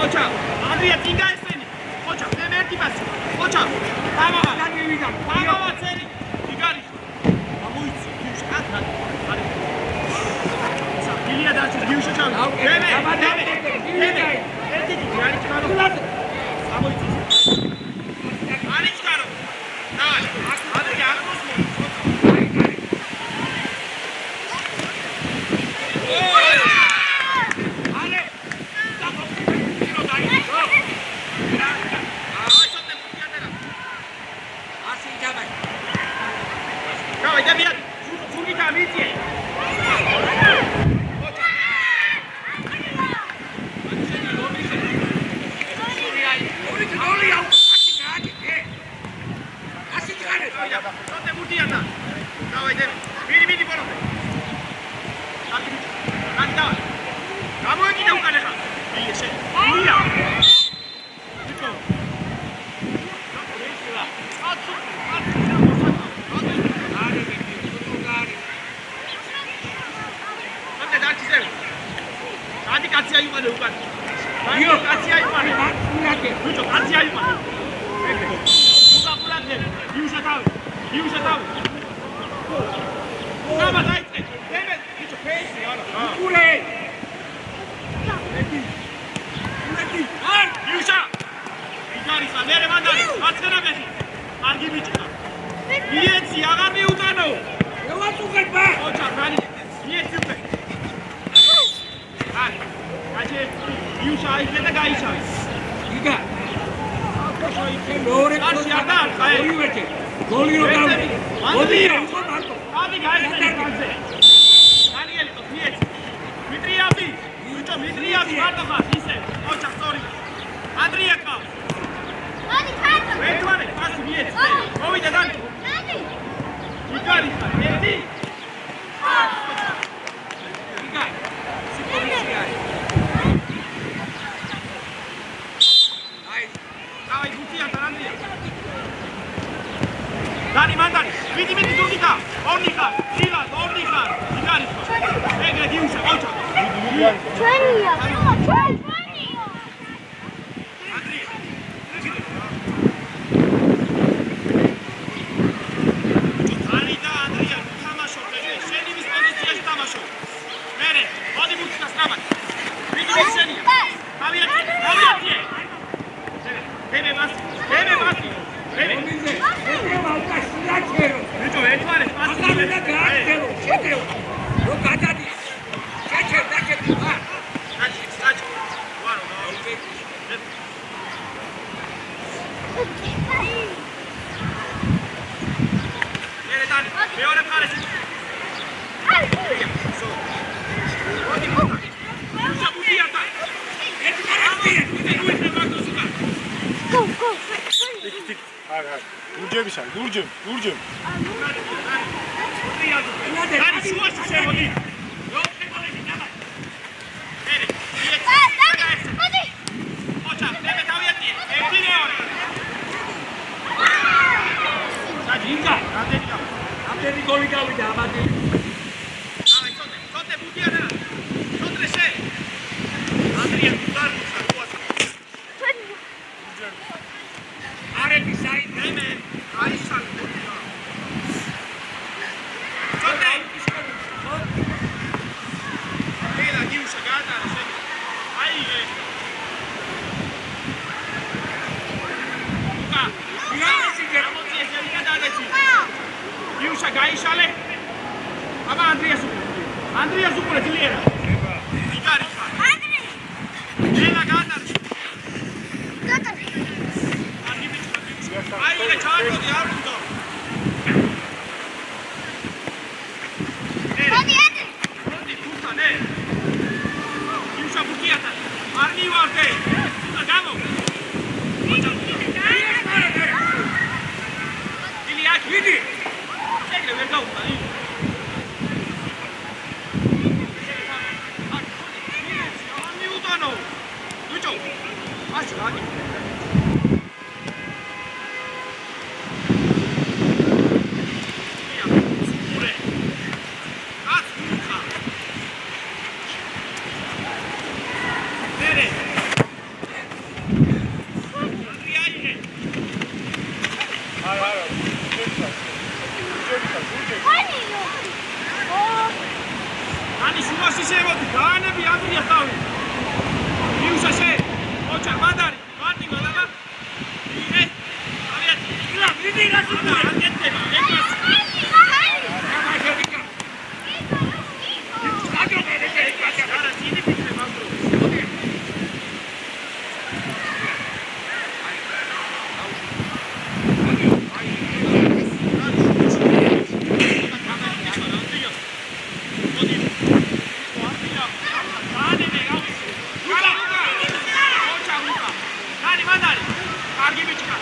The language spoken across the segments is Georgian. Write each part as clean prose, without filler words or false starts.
ოჩა, ანდრია წინდა ესენი. ოჩა, მე ერთი პასი. ოჩა, თამავა, დაგივიდა. თამავა წერი. იგარი. გამოიცი, გიუშა, აკრა. ილია დაჩი გიუშა ჩავი. მე. ერთი დიდი არის ჩქარო. გამოიცი. არის ჩქარო. დავай, ანდრია აკროს მო. კარგი ბიჭია.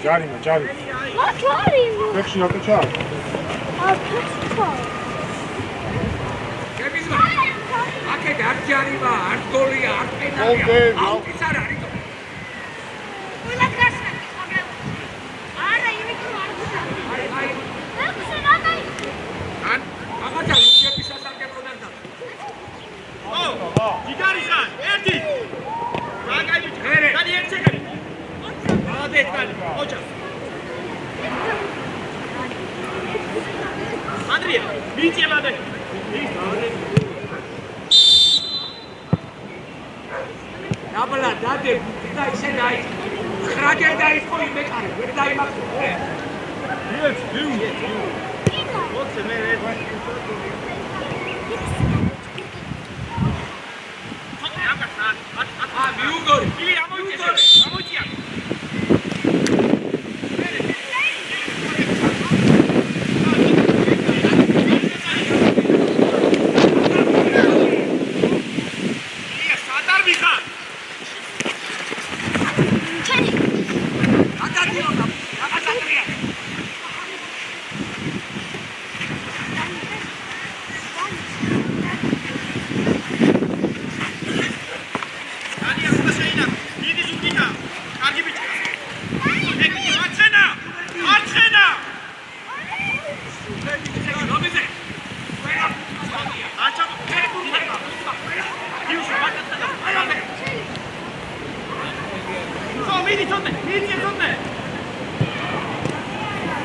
ჯარიმა. ფეხში რატო ჩარ? აქეთ არ ჯარიმა, არ გოლია, არ პენალტია. აუქის არ არის. ყველა გასაკეთე, მაგრამ არა, იმით რომ არ გასაკეთე. ან აღაცა ლუქების სასარგებლოდან და. ჯიგარი ხარ, ერთი. მაგაიჩი. გადი ერთ შეგარი. молодец, გადი. ოჩა. ანდრია, მიიწევადე. დაბლა დადე და ისე დაიწყო. ხრაგენ დაიწყო იმეკარე, ვერ დაიმახო. ოце მე მიუგორი. ილი ამოიწია.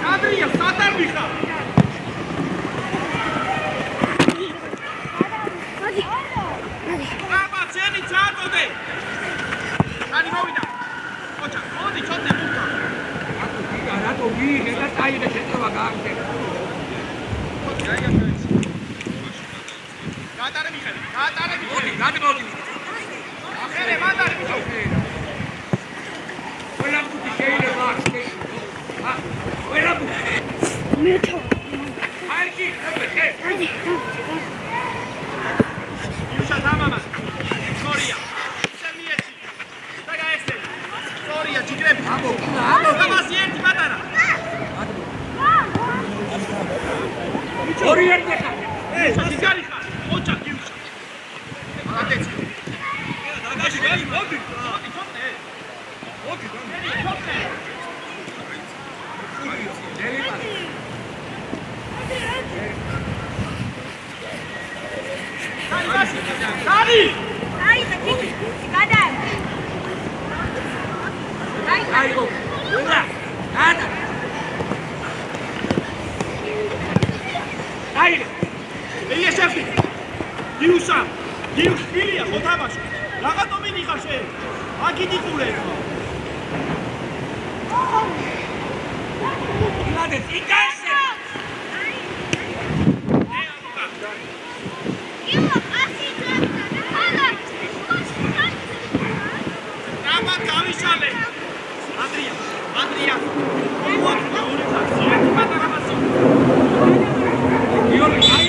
ანდრია, სატარ მიხარ. აბა, ძენი ჩაატოდე. კანი მოვიდა. ოჩა, მოდი ჩოდე მუქა. რატო ვიღე და წაიღე შეწევა გააგდე. გატარე მიხარი. მოდი, გადმოდი. ახერე, მანდარი მიხო. ყველა ხუთი შეიძლება ახსნე. ყველა მეტო. არკი, ხე. იუშა თამამა. სორია. სემიეჩი. დაგაესე. სორია, ჯიგრები. აბო, გამასი ერთი პატარა. ორი ერთი ხარ. ჯიგარი ხარ. ოჩა იუშა. молодец. დაგაში გალი, მოდი. მოდი, ჩოდე. მოდი, ჩოდე. Dani! Ai, daqui. Cadê? Ai, go. Ura. Ana. Ai. Elia შეფი. იუშა. იუშია, ხო თამაში. რაღაცა მინიხარ შენ. აგიდი ყურე. Ილადე, იკასე. დავიშალე. ანდრია. მოდი, ორი ხაზი. ერთი პატარა მასი. იორი, აი.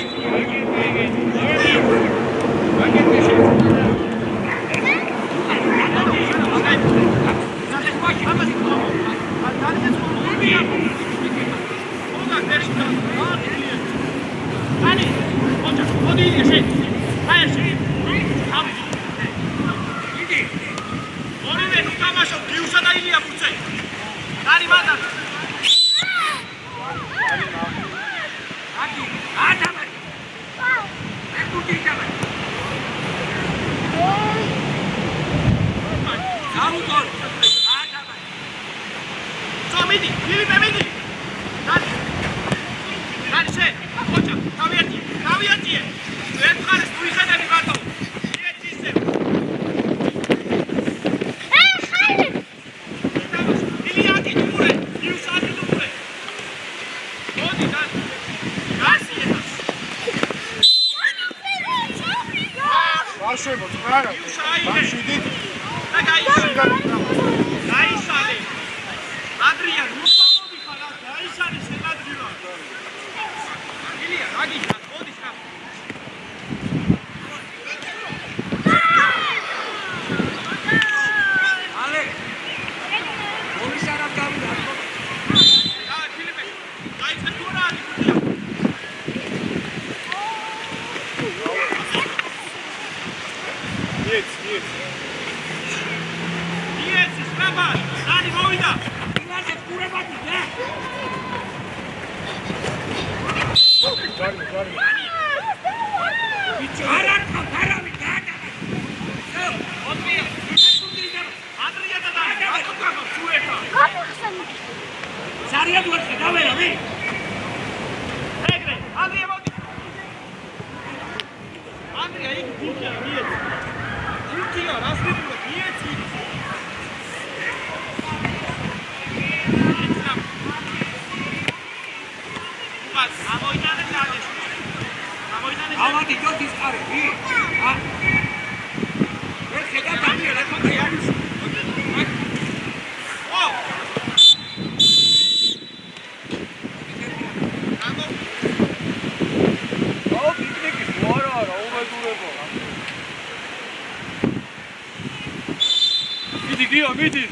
მიდი.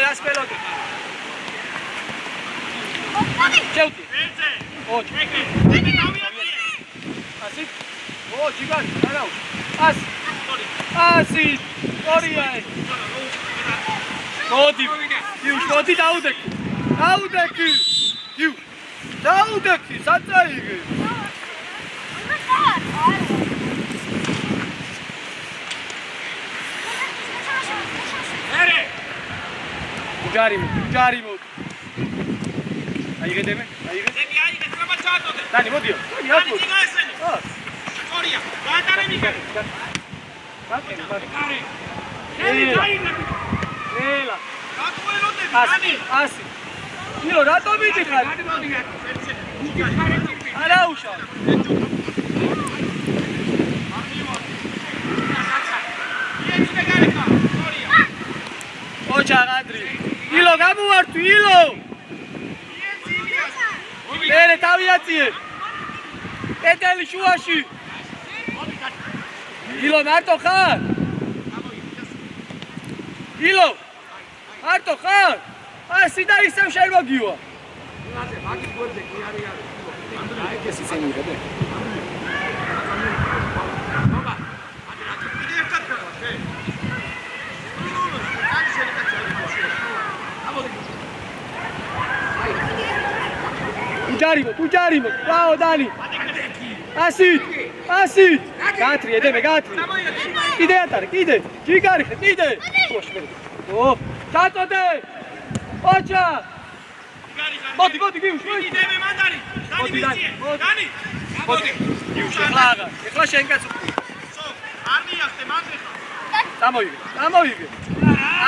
რას პელოტი? შევდი. ეცე. ოჩ. ეკე დავიაჭი. ასი. ო, ჯიგან, დარავ. ას. ასი. ორიაი. მოდი. იუ, მოდი დაუდექი. დაუდექი. იუ. დაუდექი, საწაიგე. ჯარიმო. აიღედები? აიღე, treba ჩაატოდე. დანი, მოდიო. დანი, ძინა ესენი. სწორია. გაატარე მიგარი. გაკარე. ელი დაიღები. ელა. გატყუელოდები, დანი. ასი. ილო, რატომ მიდიხარ? არა უშავ. ოჩა განდრი. ილო გამოვართვი, ილო. ელე თავიაციე. ეტელი შუაში. ილო მარტო ხარ? ილო. მარტო ხარ? ასი და ისევ შემოგივა. მაგის გვერდზე კი არის. ეს ისე მიგდე. ბაბა, მე ერთად გავარ, ხე. Tujarimo, bravo Dani. Asi. Gatri, edeme, gatri. Ide atar, ide. Čigari, ide. Oh, čato de. Oča. Modi, giuš, modi. Ideme, mandari. Dani. Modi. Giuš, hlaga. Ехла šenka su. Armija ste mandreha. Samo ige.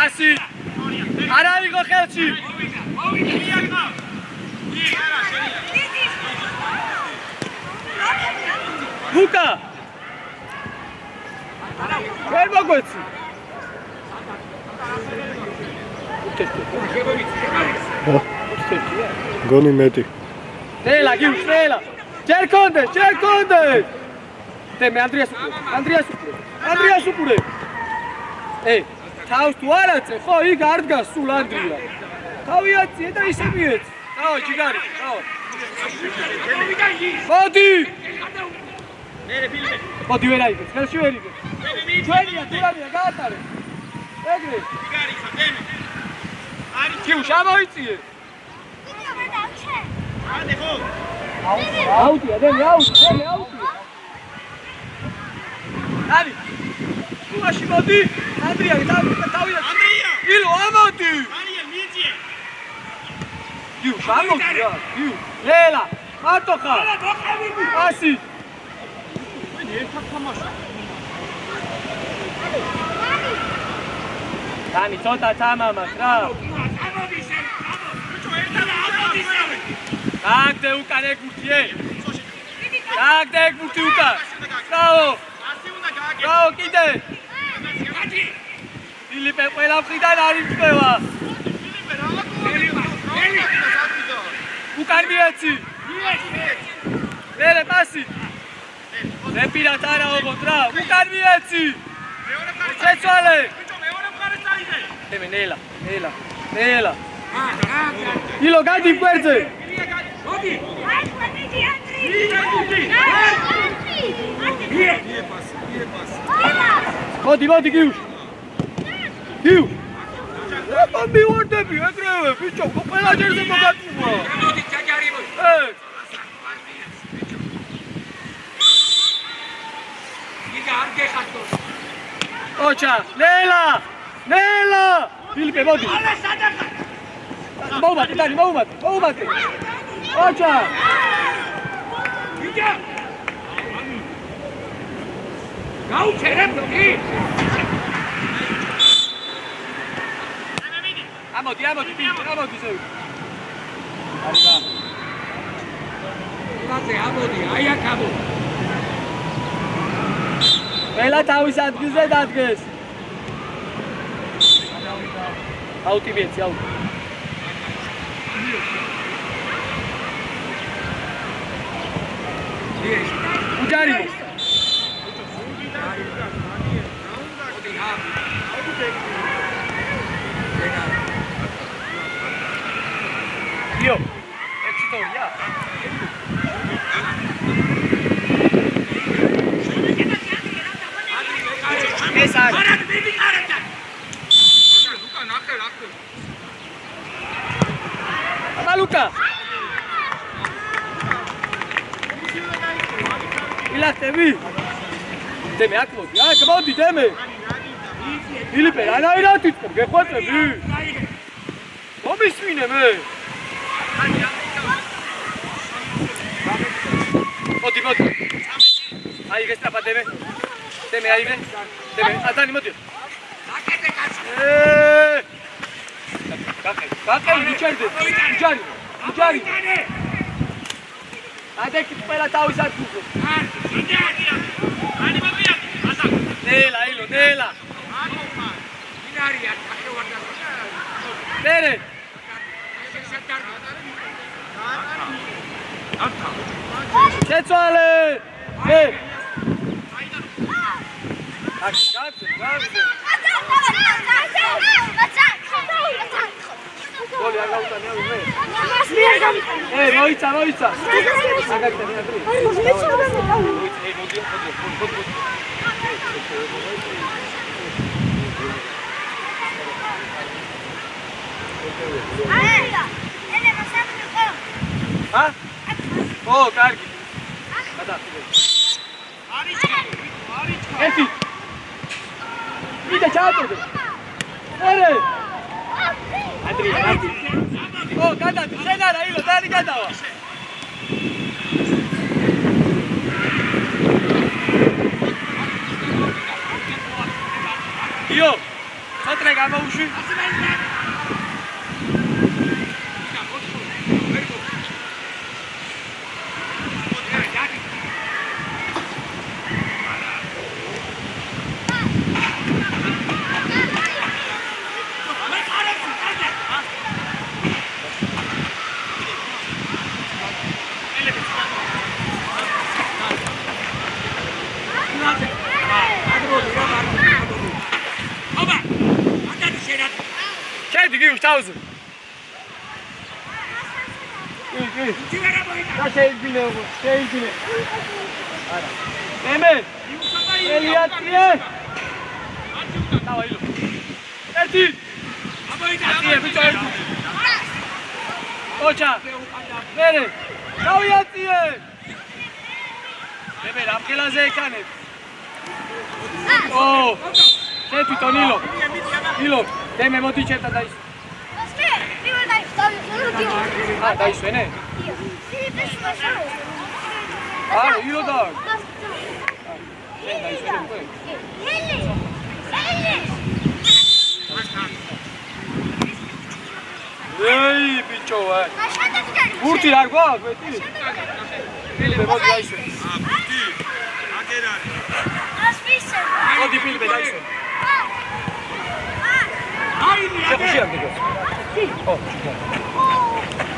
Asi. Ara igo helči. Luka! Ვერ მოგვეცი. გონი მეტი. დელა, გიუს, დელა. ჯერ კონდე. მე Andrias უყურე. თავს თუ არ აწე, ხო, იქ არ დგას სულ Andria. თავიაციე და ისე მიეც. დაო, ჯიგარი, დაო. მოდი! მოდი ვერ აიგე, ხელში ვერ იგე. ჩვენია, თურამია, გაატარე. ეგრე. ჯიგარი ხადემი. გიუ, შემოიწიე. ანე ხო? აუტია, დემი, აუტია. არი. შუაში მოდი. Andria, თავი. ილო, ამოდი. არია, მიეძიე. Giu, შემოგია. Giu. ლელა, მარტო ხარ. ასი. ერთად თამაშობ. Dani, ცოტა თამამას რა. Დაგდე უკან ეგურთიე. დაგდე ეგურთი უკან. Bravo. Bravo, კიდე. ფილიპე ყველა მხრიდან არის წვევა. უკან მიეცი. ლელე პასი. რეპირათ არა ოღონდ რა. უკან მიეცი. შეცვალე. ნელა. ილო გადი გვერდზე. მოდი. აი ხმები ანდრი. მოდი გიუშ გიუ აბა მივარდები ეგრევე ბიჭო ყველა ჯერზე მოგატყუა მოდი ჩაჯარი მოდი. იგა არ გეხართო. ოჩა ნელა ფილიპე მოდი ალა სადახა. მოუმატე დანი მოუმატე ოჩა იგა. გაუჩერე მოდი. ამოდი ფილიპე ამოდი ზევი არიბა მაზე ამოდი აი აქ ამოდი. ყველა თავის ადგილზე დადგეს აუტი მიეცი აუტი უჯარი მოდი ჰა. იო ექსტორია ეს არის არა მიდი კარატა. ლუკა ნახე. აბა ლუკა ილახტები დემე აქ მოდი დემე ფილიპე რანაირად იწკობ გეხვეწები მომისმინე მე მოდი აი გესტაფა დემე აიღე დემე ატანი მოდი აკეთე კაცო. გაყე ვიჩერდე უჯარი ადეკი ყველა თავის ადგილზე ნელა მინარია ახევარდა. ნერე შეცვალე გაგზე გოლი არ გაუტანია მე მოიცა აგაკეთე ა ო კარგი ერთი ვიდა ჩაატოვე ერე ანდრია ო გადადი შენ არა ილო დანი გადავა იო ხოტრე გამოვუშვი Tausend. Şeygine. Mehmet. Eliatrie. Tamam ilo. Ertin. Atiye bir çay. Oça. Nere? Kaviyatiye. Mehmet amkela zekane. Oh. Şey piton ilo. Ilo. Deme moti çeta dayı. Ah, dai suene? Ah, io do. Dai suene poi. Ehi, piccio, Urti largo, vedi? Filme, vodi dai suene. Ah, Urti. Anche dai. Vodi filme, dai suene. C'è così anche questo. Oh,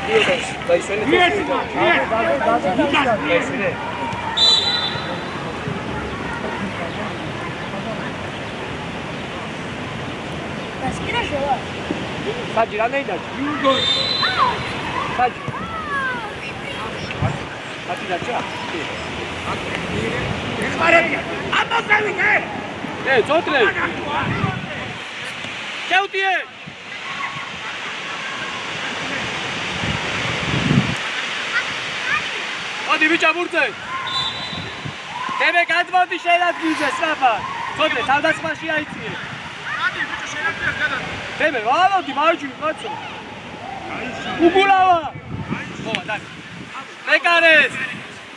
io dai suoni dai suoni sta girando in daci sta girando დარჩა. ეხმარებია. ამოსავიდე. წოტრე. ჩაუტიე. მოდი ბიჭა ბურთზე. დემე გადმოდი შეერადგინე სწრაფად. წოტრე თავდასხმაში აიწიე. ადი ბიჭო შეერადგინე გადა. დემე ვალოდი მარჯვი კაცო. უგულავა. მოვა და. მეკარეს.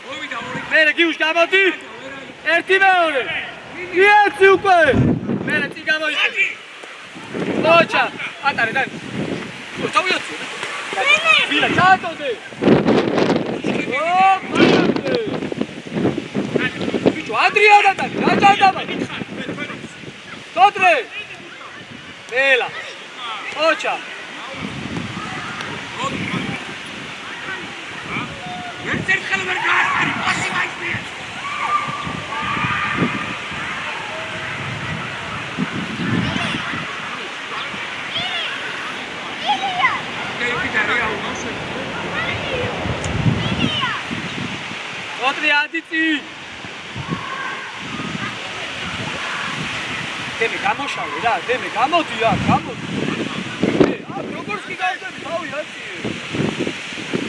მოვიდა ორი. მერე გიუშ გამოდი. ერთი მეორე. იაცი უკვე. მერე წინ გამოიწე. მოჩა. ატარე და. თავიოცი. ბილა ჩატოდე. ბიჭო ადრია და რა ჩადაბა. თოტრე. მელა. მოჩა. ერთ ხელ ვერ გაასწარი, პასი მაისმია. თოტრე ადიწი. დემე გამოშალე რა, დემე გამოდი რა, გამოდი. როგორც კი გავდები, თავი აწიე.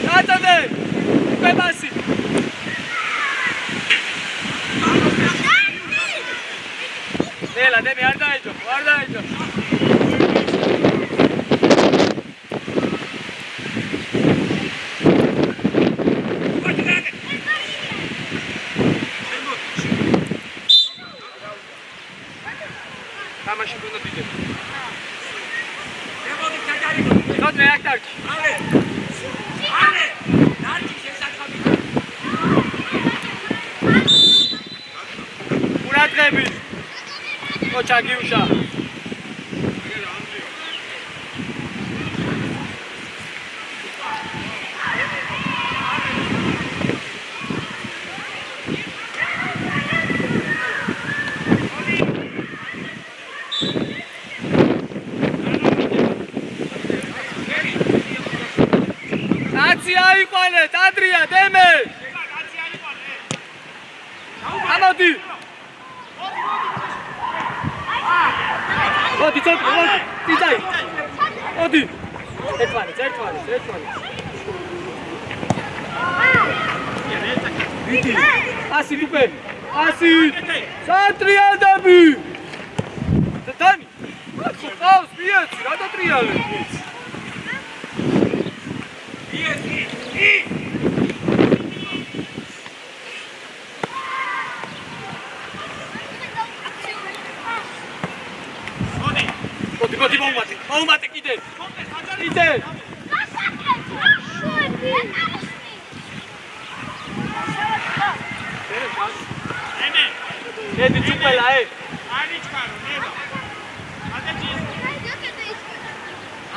ჩატოდე. პებასი. ნელა დემე არ დაიჯო, არ დაიჯო. თამაში უნდა დიდე. შემოდი ჩაჯარი. თოტრე აქ დარჩი. ალე. ალე. დარჩი შესაძლებელია. ყურადღები. მოჩა გიუშა. აიყვანეთ ადრია დემე. ამოდი. მოდი წოტრე, მოდი. წიწაი. მოდი. ერთმანეთს. ვიდი. ასი უკვე. ასი. სატრიალდები. დანი. ყავს მიეცი, რა დატრიალე? მოდი მოუმატე კიდე. ედი ჩუპელა ადი ჩქარო ნელა. ადეჯი.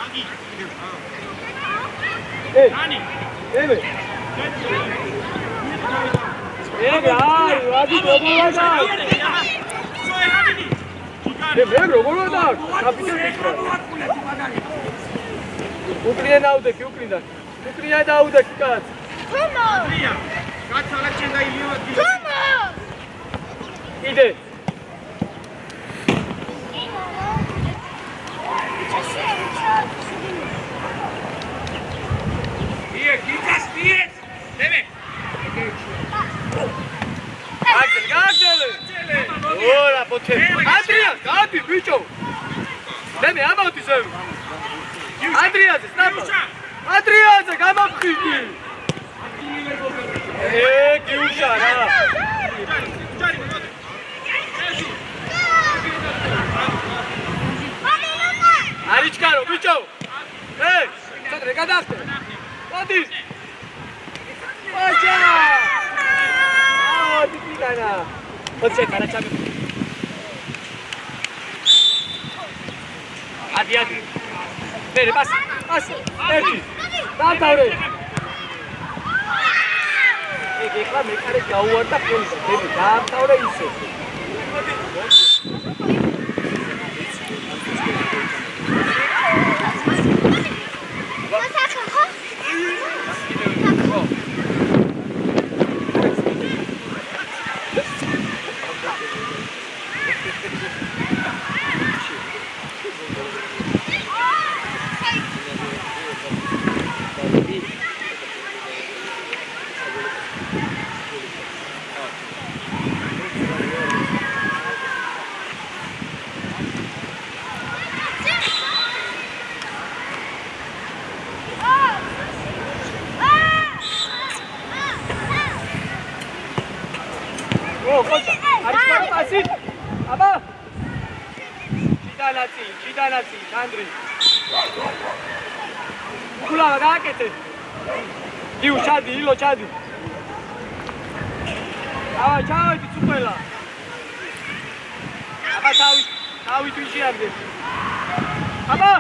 აგი. ანი. ემე. ემე ადი როგორია? მე როგორია? უკრია დაუდექი, უკრიდა. უკრია დაუდექი კაც. თუმო. ტრია. გაჩალა ჩენდა ილიო. თუმო. იდე. გიგას მიეც. დემე. გაგზელე. ორა პოთე. ადრია, გადი ბიჭო. დემე ამოდი ზევ. ადრიაზე, სტაპო. ადრიაზე გამაფხიდი. გიუშა რა. არიჩკარო ბიჭო. წოტრე გადახტე. მოდი. აჯა. დიპიდანა. ოჩე კარაჩამი. ადი. მერე პასი. ერთი. დამთავრე. ეხლა მეკარე გაუვარდა ფონზე. დები დამთავრე ისე. ხოჭა. არის გარო პასი. აბა. ჩიდანაცი, ანდრი. კულავა გააკეთე. იუ ჩადი, ილო ჩადი. აბა ჩავედი წუყელა. აბა თავი თვიში აბა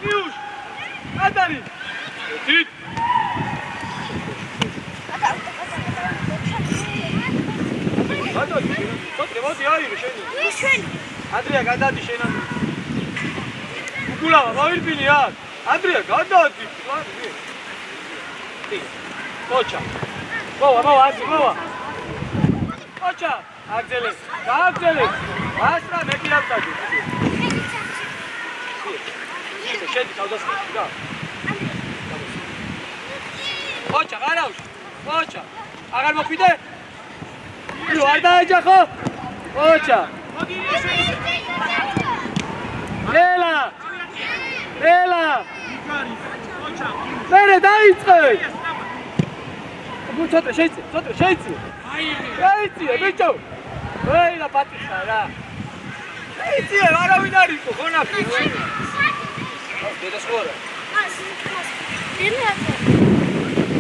იუშ ადარი თით გადადი მოდი აირო შენი შენ ანდრია გადადი შენ უკულავა მოვილფინი აქ ანდრია გადადი ოჩა მოვა ოჩა აგზელე ასრა მეტი ავტადი შედი თავდასხმაში რა ოჩა გარავში ოჩა აღარ მოხვიდე იო არ დაეჯახო ოჩა ელა მერე დაიწყე ცოტა შეიცია ბიჭო ვეილა პატიხა რა შეიცია არავინ არ იყო ხონახი დედასხორა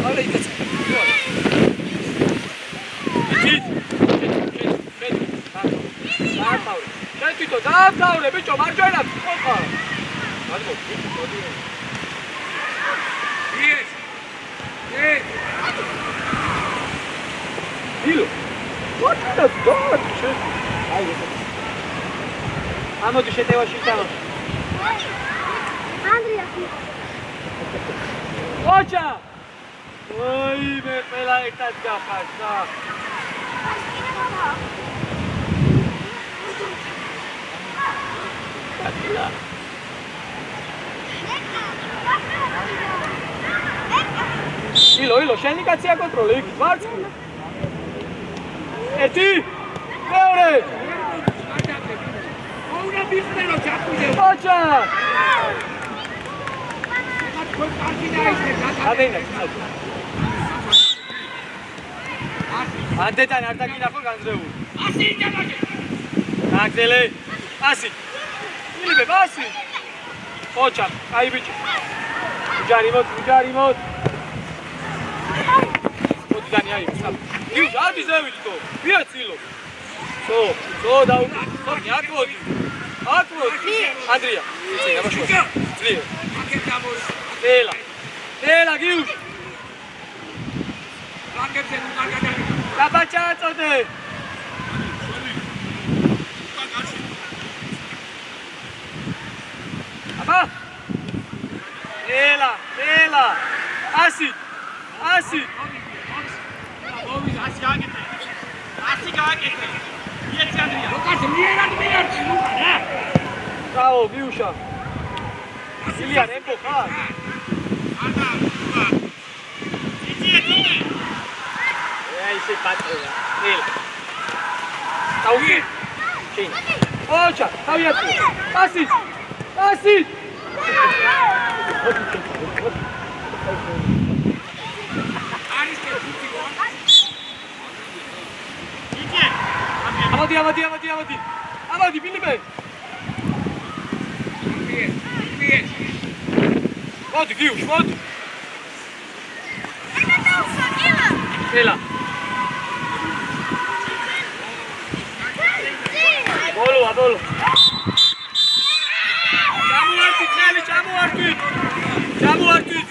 ალე იცი დაავდავრე ბიჭო მარჯვენა ხოხა მაგო ილო what the god აი ამოდი შეტევაში თამაში ანდრია ოჩა ოი მე ყველა ერთად გახარდა ილო შენი კაცია კონტროლე იქ ვარცხი ერთი მეორე ოუნა ბიხნერო ჩაკვიდე ოჩა თქვენ კარგი დაიწყე ადენა ანდეთან არ დაგინახო განძრეული 100 ჯამაჟე აგზელე 100 ილიბე 100 ოჩა აი ბიჭი უჯარი მოდ მოდიდანი აი სტოპ იუ ჯარდი ზევიდო ვიაცილო სო დაუკი აკროდი ანდრია იცი გამაშვა ძლიერ აკეთ გამოს ელა გიუშ აკეთე ნუ კარგად დაბაჭა წოდე აბა ელა 100 ასი გააკეთე იეცი ანდრია როკას მიერად მიარჩი ნუ რა გაო გიუშა ილია რემბო ხარ არა იძიე აი ისე პატრონა ელა დაუგე შენ ოჩა თავიათი 100 არის კეთილი ამოდი ფილიპე მოდი გიუშ მოდი ელა ბოლო ჩამოართვით